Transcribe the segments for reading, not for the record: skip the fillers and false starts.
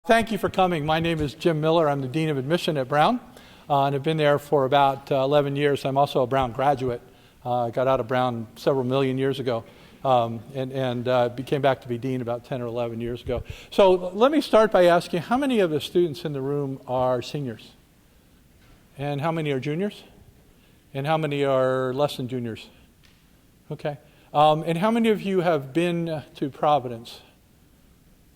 Thank you for coming. My name is Jim Miller. I'm the Dean of Admission at Brown, and I've been there for about 11 years. I'm also a Brown graduate. I got out of Brown several million years ago, and came back to be Dean about 10 or 11 years ago. So let me start by asking, how many of the students in the room are seniors? And how many are juniors? And how many are less than juniors? Okay. And how many of you have been to Providence?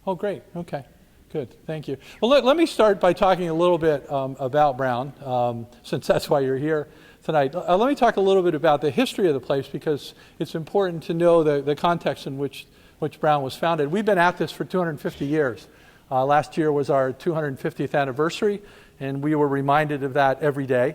Oh, great. Okay. Good. Thank you. Well, let me start by talking a little bit about Brown, since that's why you're here tonight. Let me talk a little bit about the history of the place, because it's important to know the context in which Brown was founded. We've been at this for 250 years. Last year was our 250th anniversary, and we were reminded of that every day,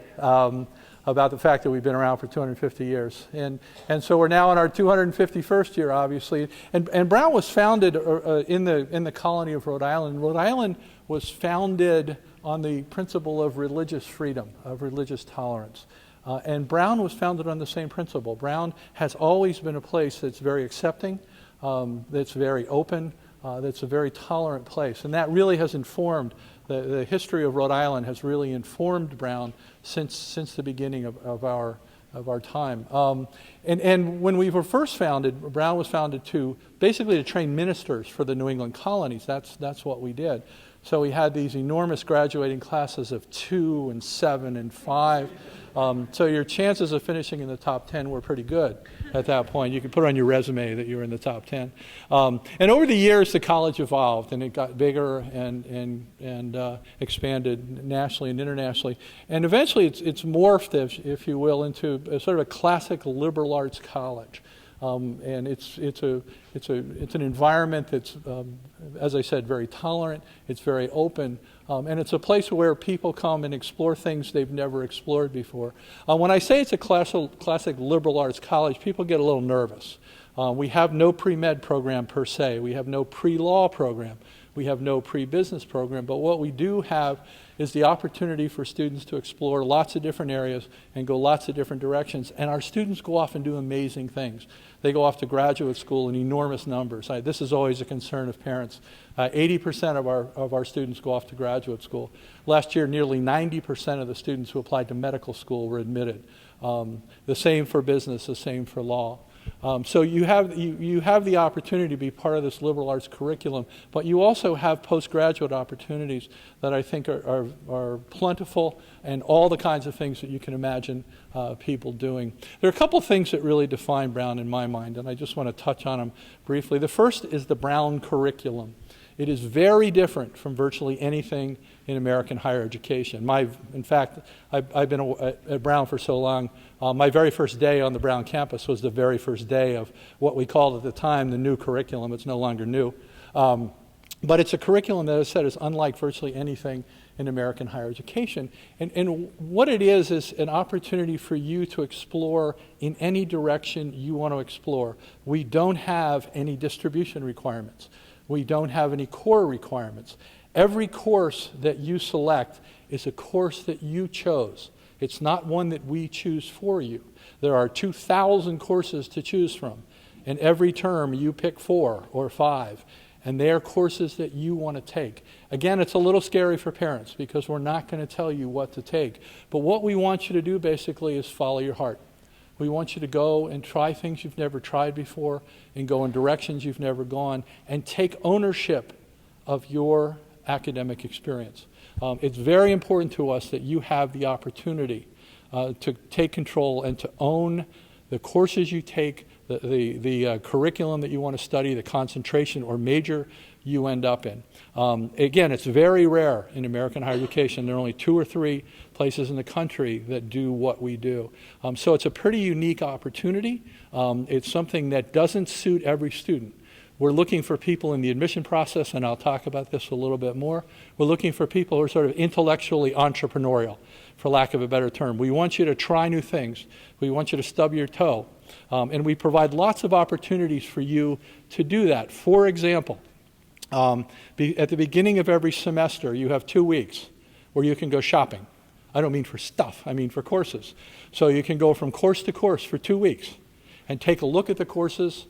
about the fact that we've been around for 250 years. And so we're now in our 251st year, obviously. And Brown was founded in the colony of Rhode Island. Rhode Island was founded on the principle of religious freedom, of religious tolerance. And Brown was founded on the same principle. Brown has always been a place that's very accepting, that's very open, that's a very tolerant place. And that really has informed, the history of Rhode Island has really informed Brown since the beginning of our time. And when we were first founded, Brown was founded basically to train ministers for the New England colonies. That's what we did. So we had these enormous graduating classes of 2 and 7 and 5. So your chances of finishing in the top 10 were pretty good at that point. You could put on your resume that you were in the top 10. And over the years, the college evolved, and it got bigger and expanded nationally and internationally. And eventually, it's morphed, if you will, into sort of a classic liberal arts college. And it's an environment that's, as I said, very tolerant. It's very open, and it's a place where people come and explore things they've never explored before. When I say it's a classic liberal arts college, people get a little nervous. We have no pre-med program per se. We have no pre-law program. We have no pre-business program. But what we do have is the opportunity for students to explore lots of different areas and go lots of different directions. And our students go off and do amazing things. They go off to graduate school in enormous numbers. This is always a concern of parents. 80% of our students go off to graduate school. Last year, nearly 90% of the students who applied to medical school were admitted. The same for business, the same for law. So you have the opportunity to be part of this liberal arts curriculum, but you also have postgraduate opportunities that I think are plentiful, and all the kinds of things that you can imagine people doing. There are a couple things that really define Brown in my mind, and I just want to touch on them briefly. The first is the Brown curriculum. It is very different from virtually anything in American higher education. In fact, I've been at Brown for so long. My very first day on the Brown campus was the very first day of what we called at the time the new curriculum. It's no longer new. But it's a curriculum that, as I said, is unlike virtually anything in American higher education. And what it is an opportunity for you to explore in any direction you want to explore. We don't have any distribution requirements. We don't have any core requirements. Every course that you select is a course that you chose. It's not one that we choose for you. There are 2,000 courses to choose from. And every term you pick 4 or 5. And they are courses that you want to take. Again, it's a little scary for parents because we're not going to tell you what to take. But what we want you to do basically is follow your heart. We want you to go and try things you've never tried before and go in directions you've never gone and take ownership of your academic experience. It's very important to us that you have the opportunity to take control and to own the courses you take, the curriculum that you want to study, the concentration or major you end up in. Again, it's very rare in American higher education. There are only 2 or 3 places in the country that do what we do. So it's a pretty unique opportunity. It's something that doesn't suit every student. We're looking for people in the admission process, and I'll talk about this a little bit more. We're looking for people who are sort of intellectually entrepreneurial, for lack of a better term. We want you to try new things. We want you to stub your toe. And we provide lots of opportunities for you to do that. For example, at the beginning of every semester, you have 2 weeks where you can go shopping. I don't mean for stuff, I mean for courses. So you can go from course to course for 2 weeks and take a look at the courses,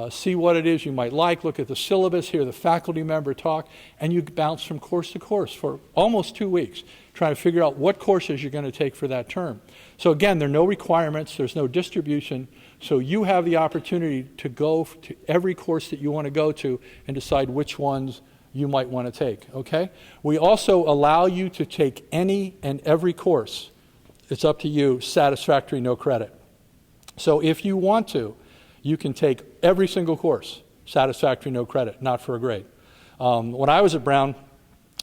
see what it is you might like, look at the syllabus, hear the faculty member talk, and you bounce from course to course for almost 2 weeks, trying to figure out what courses you're going to take for that term. So again, there are no requirements, there's no distribution, so you have the opportunity to go to every course that you want to go to and decide which ones you might want to take, okay? We also allow you to take any and every course. It's up to you, satisfactory, no credit. So if you want to, you can take every single course, satisfactory, no credit, not for a grade. When I was at Brown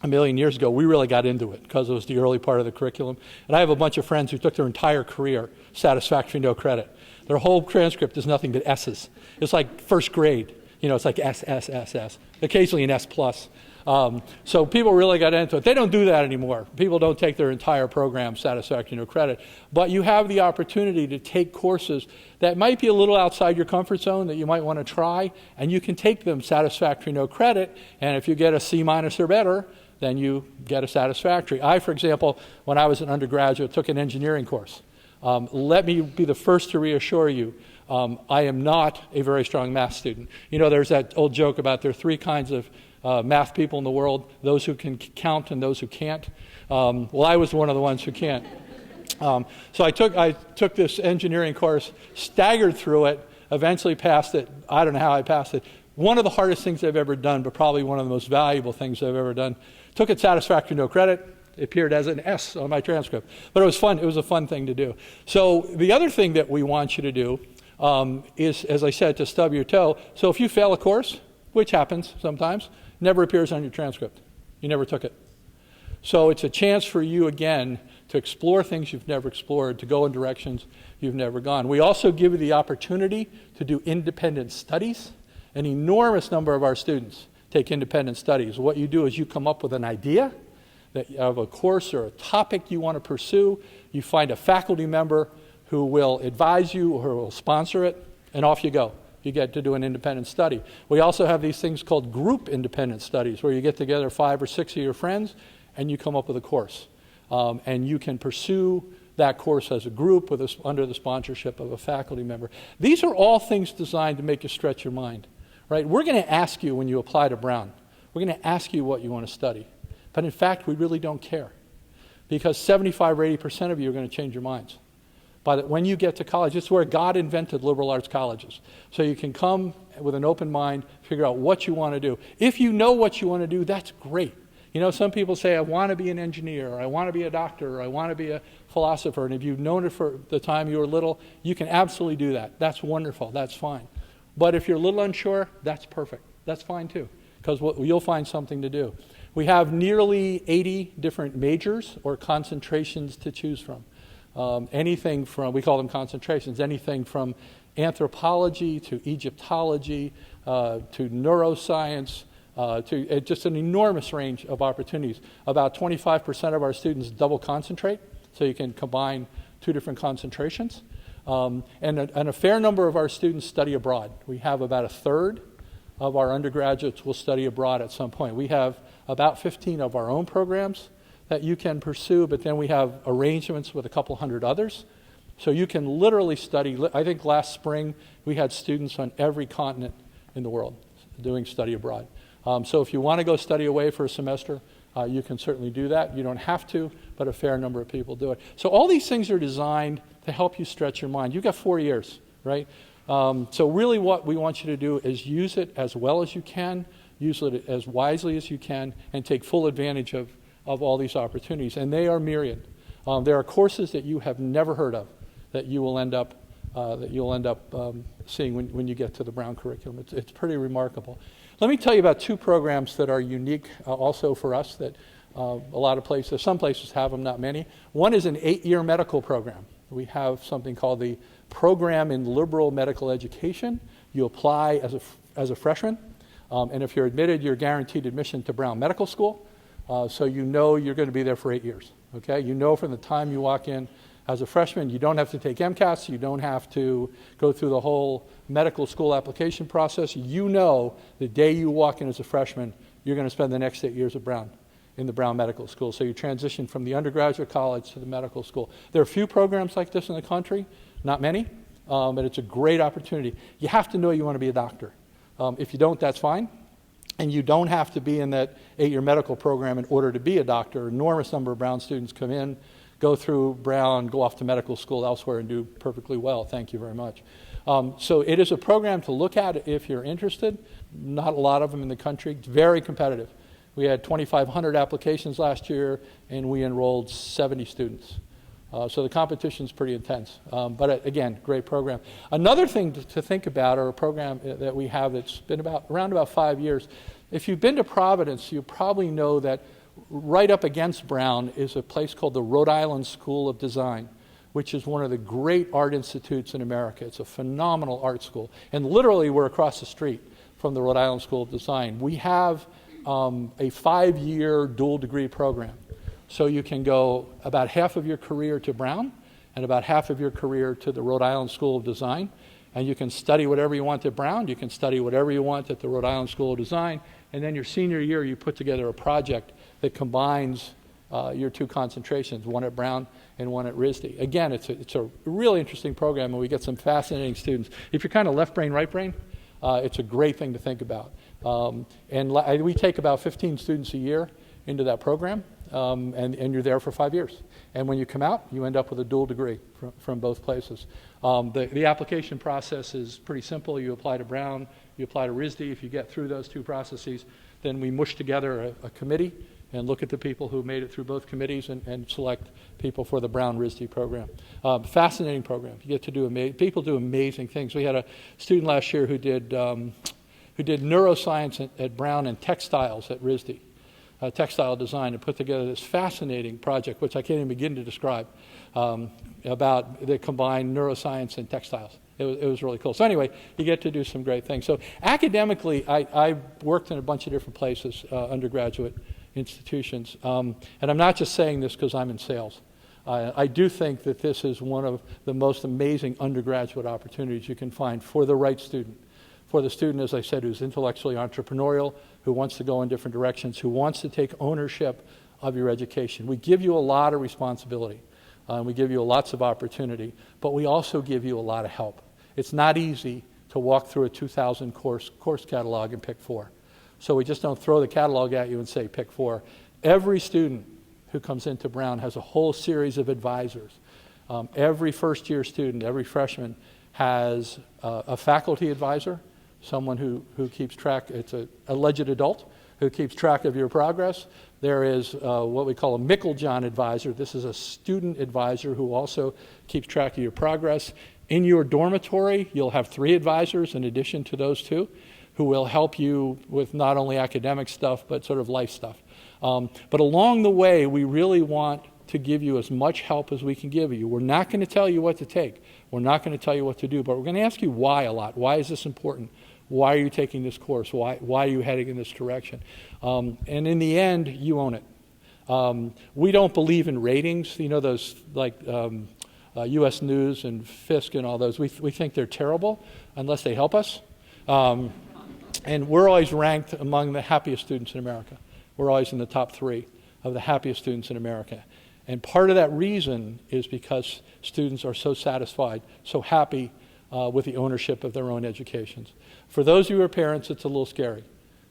a million years ago, we really got into it because it was the early part of the curriculum. And I have a bunch of friends who took their entire career, satisfactory, no credit. Their whole transcript is nothing but S's. It's like first grade. You know, it's like S, S, S, S, occasionally an S plus. So people really got into it. They don't do that anymore. People don't take their entire program satisfactory, no credit. But you have the opportunity to take courses that might be a little outside your comfort zone that you might want to try, and you can take them satisfactory, no credit. And if you get a C minus or better, then you get a satisfactory. I, for example, when I was an undergraduate, took an engineering course. Let me be the first to reassure you, I am not a very strong math student. You know, there's that old joke about there are 3 kinds of math people in the world, those who can count and those who can't. Well, I was one of the ones who can't. So I took this engineering course, staggered through it, eventually passed it. I don't know how I passed it. One of the hardest things I've ever done, but probably one of the most valuable things I've ever done. Took it satisfactory, no credit. It appeared as an S on my transcript. But it was fun. It was a fun thing to do. So the other thing that we want you to do is, as I said, to stub your toe. So if you fail a course, which happens sometimes, never appears on your transcript. You never took it. So it's a chance for you, again, to explore things you've never explored, to go in directions you've never gone. We also give you the opportunity to do independent studies. An enormous number of our students take independent studies. What you do is you come up with an idea of a course or a topic you want to pursue. You find a faculty member who will advise you or will sponsor it, and off you go. You get to do an independent study. We also have these things called group independent studies, where you get together 5 or 6 of your friends and you come up with a course. And you can pursue that course as a group under the sponsorship of a faculty member. These are all things designed to make you stretch your mind. Right? We're going to ask you when you apply to Brown, we're going to ask you what you want to study. But in fact, we really don't care, because 75 or 80% of you are going to change your minds. But when you get to college, it's where God invented liberal arts colleges. So you can come with an open mind, figure out what you want to do. If you know what you want to do, that's great. You know, some people say, I want to be an engineer, or I want to be a doctor, or I want to be a philosopher. And if you've known it for the time you were little, you can absolutely do that. That's wonderful. That's fine. But if you're a little unsure, that's perfect. That's fine too, because you'll find something to do. We have nearly 80 different majors or concentrations to choose from. Anything from, we call them concentrations, anything from anthropology to Egyptology to neuroscience to just an enormous range of opportunities. About 25% of our students double concentrate, so you can combine 2 different concentrations. And a fair number of our students study abroad. We have about 1/3 of our undergraduates will study abroad at some point. We have about 15 of our own programs that you can pursue, but then we have arrangements with a couple hundred others. So you can literally study. I think last spring we had students on every continent in the world doing study abroad. So if you want to go study away for a semester, you can certainly do that. You don't have to, but a fair number of people do it. So all these things are designed to help you stretch your mind. You've got 4 years, right? So really what we want you to do is use it as well as you can, use it as wisely as you can, and take full advantage of all these opportunities. And they are myriad. There are courses that you have never heard of that you will end up seeing when you get to the Brown curriculum. It's pretty remarkable. Let me tell you about 2 programs that are unique also for us that some places have them, not many. One is an 8-year medical program. We have something called the Program in Liberal Medical Education. You apply as a freshman, and if you're admitted, you're guaranteed admission to Brown Medical School, so you know you're going to be there for 8 years. Okay? You know from the time you walk in as a freshman, you don't have to take MCATs, you don't have to go through the whole medical school application process. You know the day you walk in as a freshman, you're going to spend the next 8 years at Brown, in the Brown Medical School. So you transition from the undergraduate college to the medical school. There are a few programs like this in the country, not many. and it's a great opportunity. You have to know you want to be a doctor. If you don't, that's fine. And you don't have to be in that 8-year medical program in order to be a doctor. An enormous number of Brown students come in, go through Brown, go off to medical school elsewhere and do perfectly well. Thank you very much. So it is a program to look at if you're interested. Not a lot of them in the country. It's very competitive. We had 2,500 applications last year, and we enrolled 70 students. So the competition is pretty intense. But again, great program. Another thing to think about, or a program that we have that's been around about 5 years, if you've been to Providence, you probably know that right up against Brown is a place called the Rhode Island School of Design, which is one of the great art institutes in America. It's a phenomenal art school. And literally, we're across the street from the Rhode Island School of Design. We have a 5-year dual degree program. So you can go about half of your career to Brown and about half of your career to the Rhode Island School of Design. And you can study whatever you want at Brown. You can study whatever you want at the Rhode Island School of Design. And then your senior year, you put together a project that combines your two concentrations, one at Brown and one at RISD. Again, it's a really interesting program, and we get some fascinating students. If you're kind of left brain, right brain, it's a great thing to think about. And we take about 15 students a year into that program. And you're there for 5 years. And when you come out, you end up with a dual degree from both places. The application process is pretty simple. You apply to Brown, you apply to RISD. If you get through those two processes, then we mush together a committee and look at the people who made it through both committees and select people for the Brown RISD program. Fascinating program. You get to do people do amazing things. We had a student last year who did neuroscience at Brown and textiles at RISD. Textile design, and put together this fascinating project, which I can't even begin to describe, about the combined neuroscience and textiles. It was really cool. So anyway, you get to do some great things. So academically, I worked in a bunch of different places, undergraduate institutions, and I'm not just saying this because I'm in sales. I do think that this is one of the most amazing undergraduate opportunities you can find for the right student. For the student, as I said, who's intellectually entrepreneurial, who wants to go in different directions, who wants to take ownership of your education. We give you a lot of responsibility. We give you lots of opportunity, but we also give you a lot of help. It's not easy to walk through a 2,000 course catalog and pick 4. So we just don't throw the catalog at you and say, pick 4. Every student who comes into Brown has a whole series of advisors. Every first-year student, every freshman, has a faculty advisor, someone who keeps track. It's an alleged adult who keeps track of your progress. There is what we call a Micklejohn advisor. This is a student advisor who also keeps track of your progress. In your dormitory, you'll have 3 advisors in addition to those 2 who will help you with not only academic stuff, but sort of life stuff. But along the way, we really want to give you as much help as we can give you. We're not going to tell you what to take. We're not going to tell you what to do, but we're going to ask you why a lot. Why is this important? Why are you taking this course? Why are you heading in this direction? And in the end, you own it. We don't believe in ratings. You know, those like U.S. News and Fisk and all those. We think they're terrible unless they help us. And we're always ranked among the happiest students in America. We're always in the top 3 of the happiest students in America. And part of that reason is because students are so satisfied, so happy with the ownership of their own educations. For those of you who are parents, it's a little scary.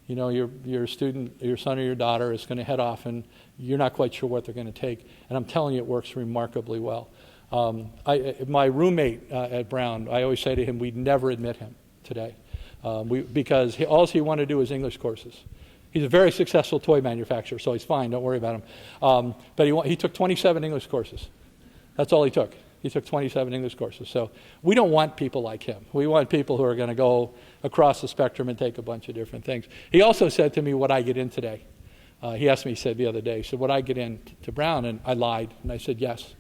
You know, your student, your son or your daughter is going to head off and you're not quite sure what they're going to take. And I'm telling you, it works remarkably well. My roommate at Brown, I always say to him, we'd never admit him today because all he wanted to do was English courses. He's a very successful toy manufacturer, so he's fine. Don't worry about him. But he took 27 English courses. That's all he took. He took 27 English courses. So we don't want people like him. We want people who are going to go across the spectrum and take a bunch of different things. He also said to me, what I get in today. He asked me, he said the other day, he said, would I get in to Brown? And I lied, and I said yes.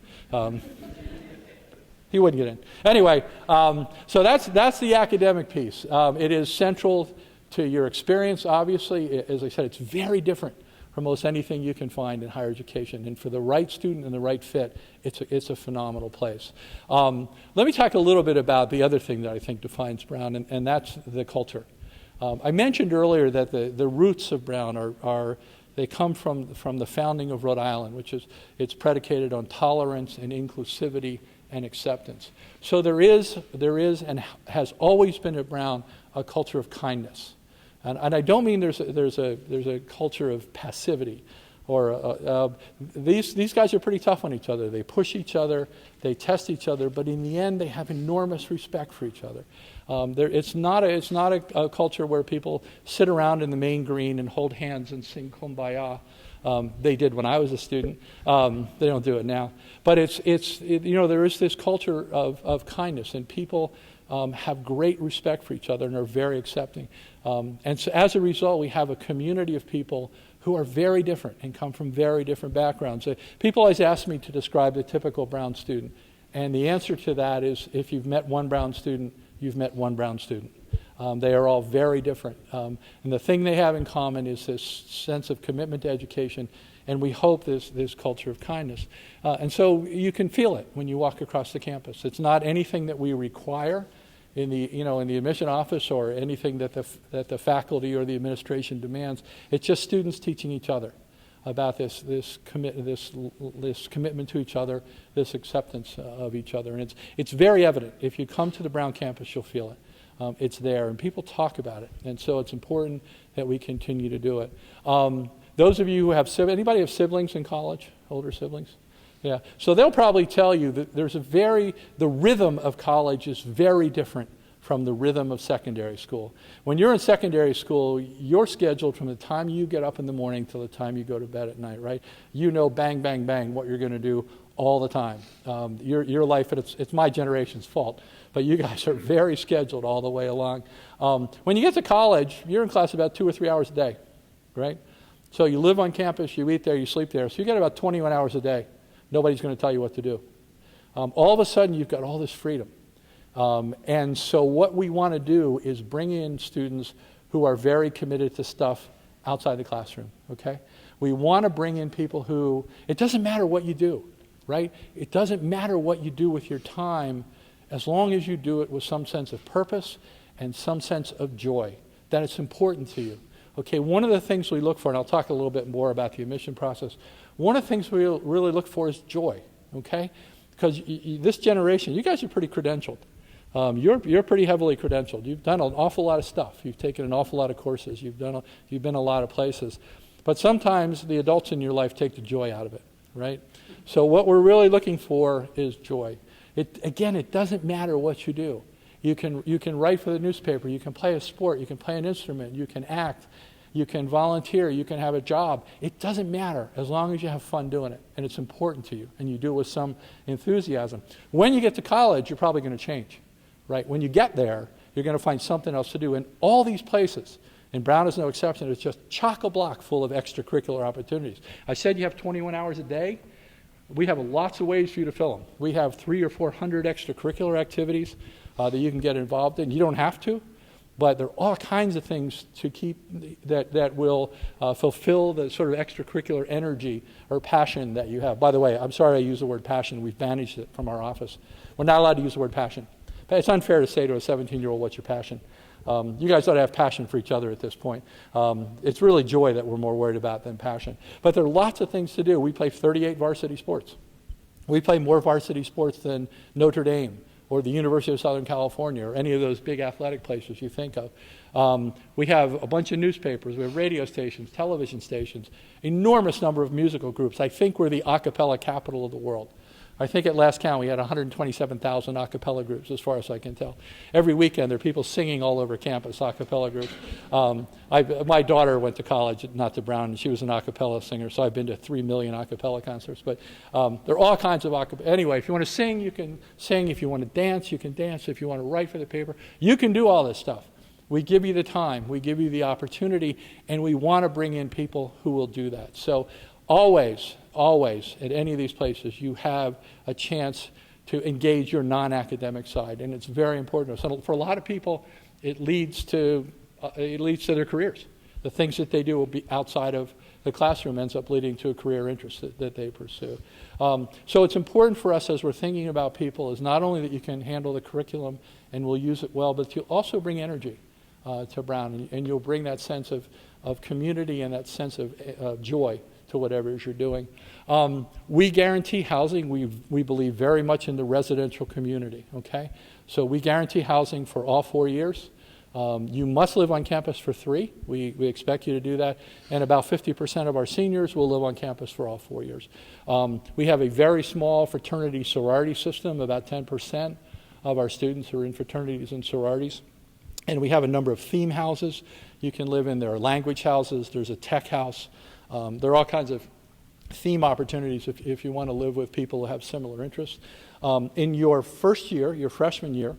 He wouldn't get in. Anyway, so that's the academic piece. It is central to your experience, obviously. As I said, it's very different from most anything you can find in higher education. And for the right student and the right fit, it's a phenomenal place. Let me talk a little bit about the other thing that I think defines Brown, and that's the culture. I mentioned earlier that the roots of Brown they come from the founding of Rhode Island, which is it's predicated on tolerance and inclusivity and acceptance. So there is and has always been at Brown a culture of kindness. And I don't mean there's a culture of passivity. Or these guys are pretty tough on each other. They push each other, they test each other, but in the end, they have enormous respect for each other. It's not a culture where people sit around in the main green and hold hands and sing Kumbaya. They did when I was a student. They don't do it now. But there is this culture of kindness, and people have great respect for each other and are very accepting. And so as a result, we have a community of people who are very different and come from very different backgrounds. People always ask me to describe the typical Brown student. And the answer to that is, if you've met one Brown student, you've met one Brown student. They are all very different. And the thing they have in common is this sense of commitment to education, and we hope this culture of kindness. And so you can feel it when you walk across the campus. It's not anything that we require in the admission office or anything that the faculty or the administration demands. It's just students teaching each other about this commitment to each other, this acceptance of each other. And it's very evident. If you come to the Brown campus, you'll feel it. It's there, and people talk about it. And so it's important that we continue to do it. Those of you who have anybody have siblings in college, older siblings? Yeah, so they'll probably tell you that the rhythm of college is very different from the rhythm of secondary school. When you're in secondary school, you're scheduled from the time you get up in the morning till the time you go to bed at night, right? You know, bang, bang, bang, what you're going to do all the time. Your life, it's my generation's fault, but you guys are very scheduled all the way along. When you get to college, you're in class about 2 or 3 hours a day, right? So you live on campus, you eat there, you sleep there, so you get about 21 hours a day. Nobody's going to tell you what to do. All of a sudden, you've got all this freedom. And so what we want to do is bring in students who are very committed to stuff outside the classroom, okay? We want to bring in people who, it doesn't matter what you do, right? It doesn't matter what you do with your time as long as you do it with some sense of purpose and some sense of joy, that it's important to you. Okay, one of the things we look for, and I'll talk a little bit more about the admission process, one of the things we really look for is joy, okay? Because this generation, you guys are pretty credentialed. You're pretty heavily credentialed. You've done an awful lot of stuff. You've taken an awful lot of courses. You've been a lot of places. But sometimes the adults in your life take the joy out of it, right? So what we're really looking for is joy. Again, it doesn't matter what you do. You can write for the newspaper. You can play a sport. You can play an instrument. You can act. You can volunteer, you can have a job. It doesn't matter as long as you have fun doing it and it's important to you and you do it with some enthusiasm. When you get to college, you're probably going to change, right? When you get there, you're going to find something else to do. And all these places, and Brown is no exception, it's just chock-a-block full of extracurricular opportunities. I said you have 21 hours a day. We have lots of ways for you to fill them. We have 300 or 400 extracurricular activities that you can get involved in. You don't have to. But there are all kinds of things to keep that will fulfill the sort of extracurricular energy or passion that you have. By the way, I'm sorry I used the word passion. We've banished it from our office. We're not allowed to use the word passion. But it's unfair to say to a 17-year-old, what's your passion? You guys ought to have passion for each other at this point. It's really joy that we're more worried about than passion. But there are lots of things to do. We play 38 varsity sports. We play more varsity sports than Notre Dame or the University of Southern California, or any of those big athletic places you think of. We have a bunch of newspapers, we have radio stations, television stations, enormous number of musical groups. I think we're the a cappella capital of the world. I think at last count we had 127,000 a cappella groups, as far as I can tell. Every weekend there are people singing all over campus, a cappella groups. My daughter went to college, not to Brown, and she was an a cappella singer, so I've been to 3 million a cappella concerts. But there are all kinds of a cappella. Anyway, if you want to sing, you can sing. If you want to dance, you can dance. If you want to write for the paper, you can do all this stuff. We give you the time, we give you the opportunity, and we want to bring in people who will do that. So always at any of these places, you have a chance to engage your non-academic side, and it's very important. So for a lot of people, it leads to their careers. The things that they do will be outside of the classroom ends up leading to a career interest that they pursue. So it's important for us as we're thinking about people is not only that you can handle the curriculum and will use it well, but you'll also bring energy to Brown, and you'll bring that sense of community and that sense of joy to whatever it is you're doing. We guarantee housing. We believe very much in the residential community, okay? So we guarantee housing for all 4 years. You must live on campus for 3. We expect you to do that. And about 50% of our seniors will live on campus for all 4 years. We have a very small fraternity sorority system. About 10% of our students are in fraternities and sororities. And we have a number of theme houses you can live in. There are language houses. There's a tech house. There are all kinds of theme opportunities if you want to live with people who have similar interests. In your first year, your freshman year,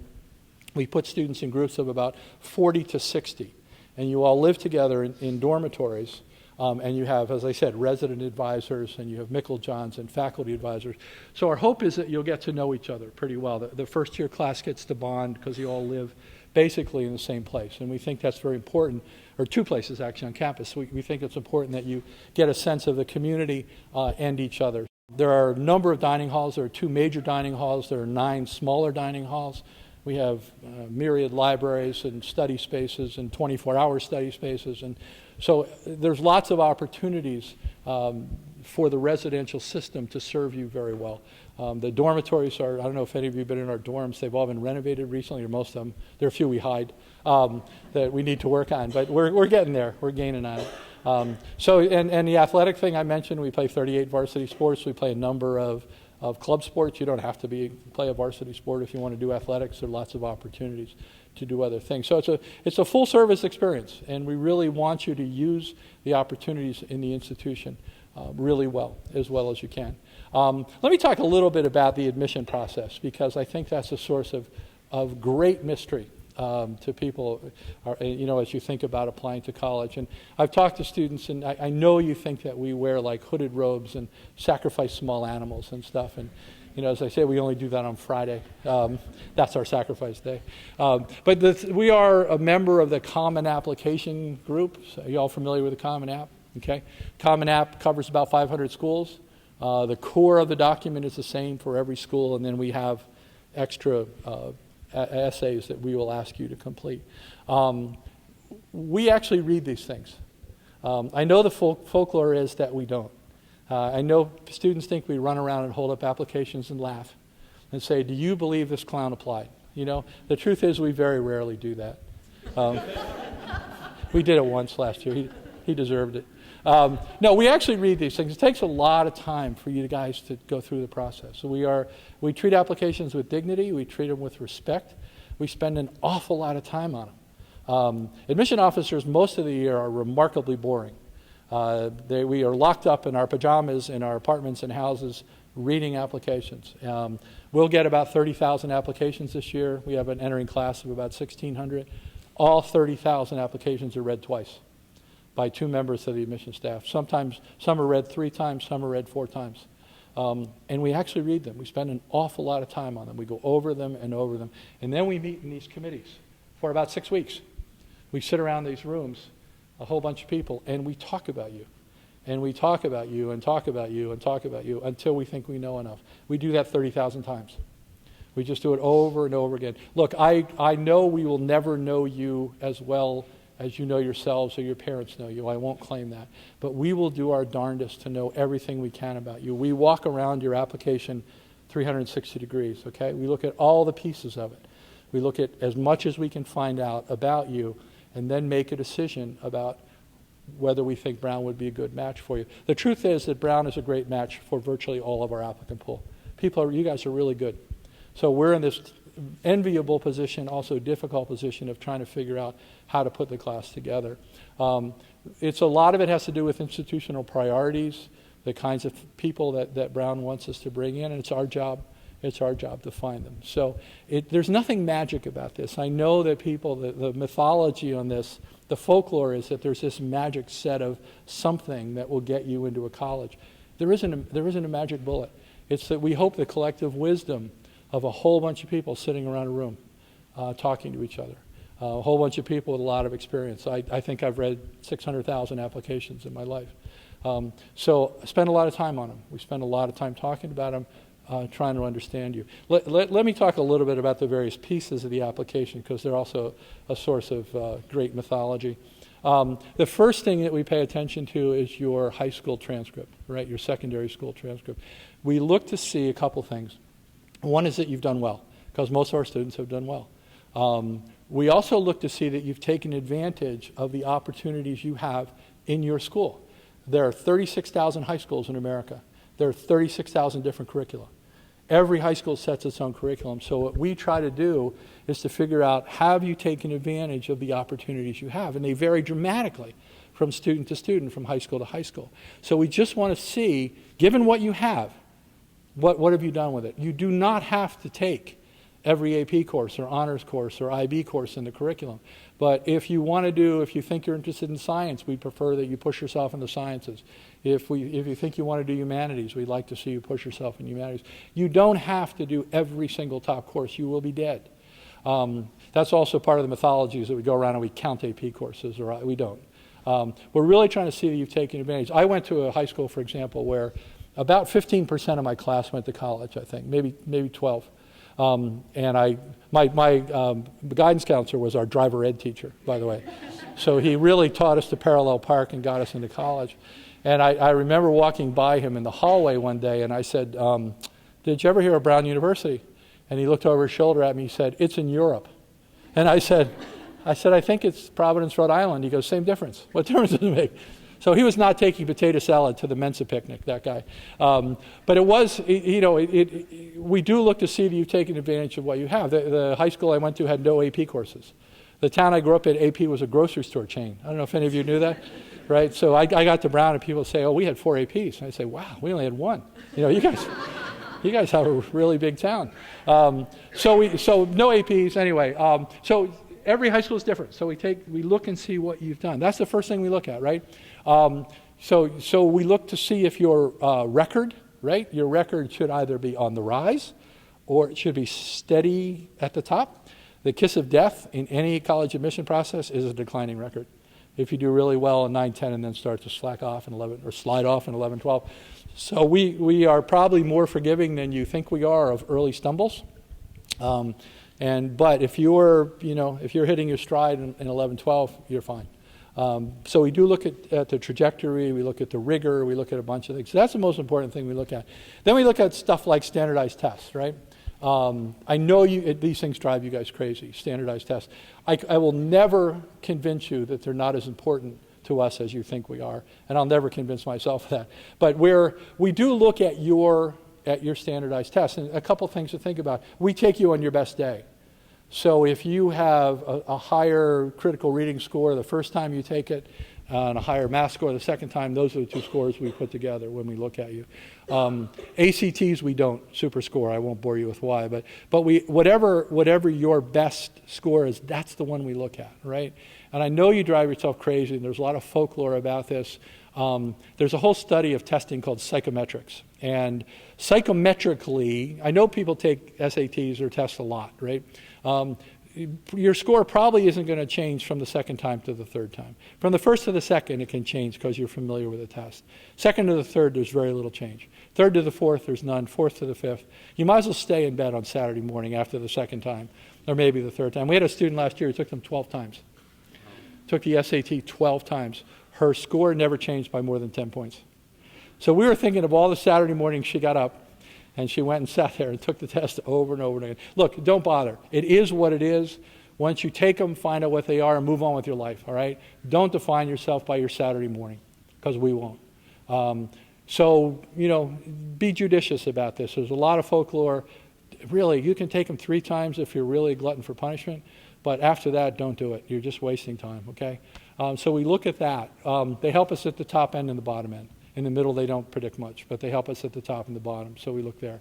we put students in groups of about 40 to 60. And you all live together in dormitories. And you have, as I said, resident advisors, and you have Mickle-Johns and faculty advisors. So our hope is that you'll get to know each other pretty well. The first year class gets to bond because you all live basically in the same place. And we think that's very important, or 2 places actually on campus. We think it's important that you get a sense of the community and each other. There are a number of dining halls. There are 2 major dining halls. There are 9 smaller dining halls. We have myriad libraries and study spaces and 24-hour study spaces. And so there's lots of opportunities for the residential system to serve you very well. The dormitories are, I don't know if any of you have been in our dorms, they've all been renovated recently, or most of them. There are a few we hide that we need to work on, but we're getting there. We're gaining on it. And the athletic thing I mentioned, we play 38 varsity sports. We play a number of club sports. You don't have to play a varsity sport if you want to do athletics. There are lots of opportunities to do other things. So it's a full service experience, and we really want you to use the opportunities in the institution really well as you can. Let me talk a little bit about the admission process, because I think that's a source of great mystery to people, as you think about applying to college. And I've talked to students, and I know you think that we wear like hooded robes and sacrifice small animals and stuff. And as I say, we only do that on Friday. That's our sacrifice day. But we are a member of the Common Application group. So are you all familiar with the Common App? Okay. Common App covers about 500 schools. The core of the document is the same for every school, and then we have extra essays that we will ask you to complete. We actually read these things. I know the folklore is that we don't. I know students think we run around and hold up applications and laugh and say, "Do you believe this clown applied?" The truth is we very rarely do that. We did it once last year. He deserved it. No, we actually read these things. It takes a lot of time for you guys to go through the process. So we treat applications with dignity. We treat them with respect. We spend an awful lot of time on them. Admission officers most of the year are remarkably boring. We are locked up in our pajamas in our apartments and houses reading applications. We'll get about 30,000 applications this year. We have an entering class of about 1,600. All 30,000 applications are read twice by 2 members of the admission staff. Sometimes some are read 3 times, some are read 4 times. And we actually read them. We spend an awful lot of time on them. We go over them and over them. And then we meet in these committees for about 6 weeks. We sit around these rooms, a whole bunch of people, and we talk about you. And we talk about you and talk about you and talk about you until we think we know enough. We do that 30,000 times. We just do it over and over again. Look, I know we will never know you as well as you know yourselves or your parents know you. I won't claim that. But we will do our darndest to know everything we can about you. We walk around your application 360 degrees, okay? We look at all the pieces of it. We look at as much as we can find out about you and then make a decision about whether we think Brown would be a good match for you. The truth is that Brown is a great match for virtually all of our applicant pool. You guys are really good. So we're in this enviable position, also difficult position of trying to figure out how to put the class together. A lot of it has to do with institutional priorities, the kinds of people that Brown wants us to bring in, and it's our job to find them. So there's nothing magic about this. I know that the mythology on this, the folklore is that there's this magic set of something that will get you into a college. There isn't a magic bullet. It's that we hope the collective wisdom of a whole bunch of people sitting around a room talking to each other. A whole bunch of people with a lot of experience. I think I've read 600,000 applications in my life. So I spend a lot of time on them. We spend a lot of time talking about them, trying to understand you. Let me talk a little bit about the various pieces of the application, because they're also a source of great mythology. The first thing that we pay attention to is your high school transcript, right? Your secondary school transcript. We look to see a couple things. One is that you've done well, because most of our students have done well. We also look to see that you've taken advantage of the opportunities you have in your school. There are 36,000 high schools in America. There are 36,000 different curricula. Every high school sets its own curriculum. So what we try to do is to figure out, have you taken advantage of the opportunities you have? And they vary dramatically from student to student, from high school to high school. So we just want to see, given what you have, what have you done with it? You do not have to take every AP course or honors course or IB course in the curriculum. But if you think you're interested in science, we prefer that you push yourself in the sciences. If you think you want to do humanities, we'd like to see you push yourself in humanities. You don't have to do every single top course. You will be dead. That's also part of the mythology, is that we go around and we count AP courses, or we don't. We're really trying to see that you've taken advantage. I went to a high school, for example, where about 15% of my class went to college, I think, maybe 12. And my guidance counselor was our driver ed teacher, by the way. So he really taught us to parallel park and got us into college. And I remember walking by him in the hallway one day, and I said, did you ever hear of Brown University? And he looked over his shoulder at me, he said, it's in Europe. And I said, I think it's Providence, Rhode Island. He goes, same difference. What difference does it make? So he was not taking potato salad to the Mensa picnic, that guy. But it was, we do look to see that you've taken advantage of what you have. The high school I went to had no AP courses. The town I grew up in, AP was a grocery store chain. I don't know if any of you knew that, right? So I got to Brown and people say, oh, we had 4 APs. And I say, wow, we only had 1. You guys have a really big town. So no APs anyway. So every high school is different. So we look and see what you've done. That's the first thing we look at, right? So we look to see if your record, right? Your record should either be on the rise or it should be steady at the top. The kiss of death in any college admission process is a declining record. If you do really well in 9, 10 and then start to slack off in 11 or slide off in 11, 12. So we are probably more forgiving than you think we are of early stumbles. But if you're hitting your stride in 11, 12, you're fine. So we do look at the trajectory, we look at the rigor, we look at a bunch of things. So that's the most important thing we look at. Then we look at stuff like standardized tests, right? I know these things drive you guys crazy, standardized tests. I will never convince you that they're not as important to us as you think we are, and I'll never convince myself of that. But we do look at your standardized tests, and a couple things to think about. We take you on your best day. So if you have a higher critical reading score the first time you take it, and a higher math score the second time, those are the 2 scores we put together when we look at you. ACTs we don't super score. I won't bore you with why, but whatever your best score is, that's the one we look at, right? And I know you drive yourself crazy, and there's a lot of folklore about this. There's a whole study of testing called psychometrics. And psychometrically, I know people take SATs or tests a lot, right? Your score probably isn't going to change from the second time to the third time. From the first to the second, it can change because you're familiar with the test. Second to the third, there's very little change. Third to the fourth, there's none. Fourth to the fifth. You might as well stay in bed on Saturday morning after the second time, or maybe the third time. We had a student last year who took them 12 times. Took the SAT 12 times. Her score never changed by more than 10 points. So we were thinking of all the Saturday mornings she got up, and she went and sat there and took the test over and over and again. Look, don't bother. It is what it is. Once you take them, find out what they are, and move on with your life, all right? Don't define yourself by your Saturday morning, because we won't. Be judicious about this. There's a lot of folklore. Really, you can take them 3 times if you're really a glutton for punishment, but after that, don't do it. You're just wasting time, okay? So we look at that. They help us at the top end and the bottom end. In the middle, they don't predict much, but they help us at the top and the bottom, so we look there.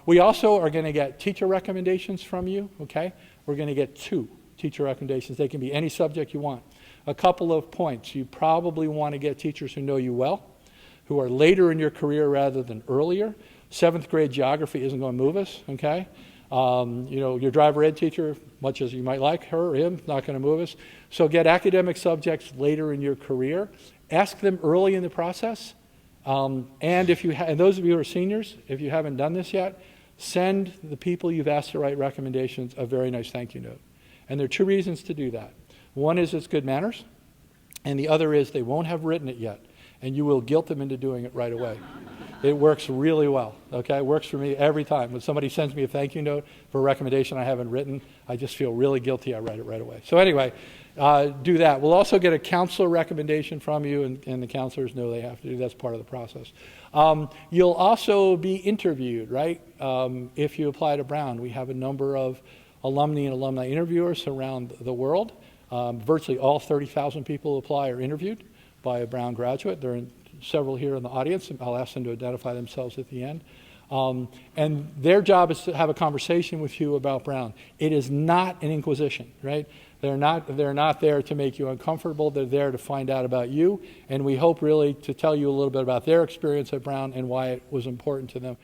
We also are going to get teacher recommendations from you, okay? We're going to get 2 teacher recommendations. They can be any subject you want. A couple of points. You probably want to get teachers who know you well, who are later in your career rather than earlier. 7th grade geography isn't going to move us, okay? Your driver ed teacher, much as you might like her or him, not going to move us. So get academic subjects later in your career. Ask them early in the process. And and those of you who are seniors, if you haven't done this yet, send the people you've asked to write recommendations a very nice thank you note. And there are 2 reasons to do that. One is it's good manners, and the other is they won't have written it yet, and you will guilt them into doing it right away. It works really well, okay? It works for me every time. When somebody sends me a thank you note for a recommendation I haven't written, I just feel really guilty. I write it right away. So anyway, do that. We'll also get a counselor recommendation from you, and the counselors know they have to do. That's part of the process. You'll also be interviewed, right? If you apply to Brown, we have a number of alumni and alumni interviewers around the world. Virtually all 30,000 people who apply are interviewed by a Brown graduate. There are several here in the audience, and I'll ask them to identify themselves at the end. And their job is to have a conversation with you about Brown. It is not an inquisition, right? They're not there to make you uncomfortable. They're there to find out about you, and we hope really to tell you a little bit about their experience at Brown and why it was important to them.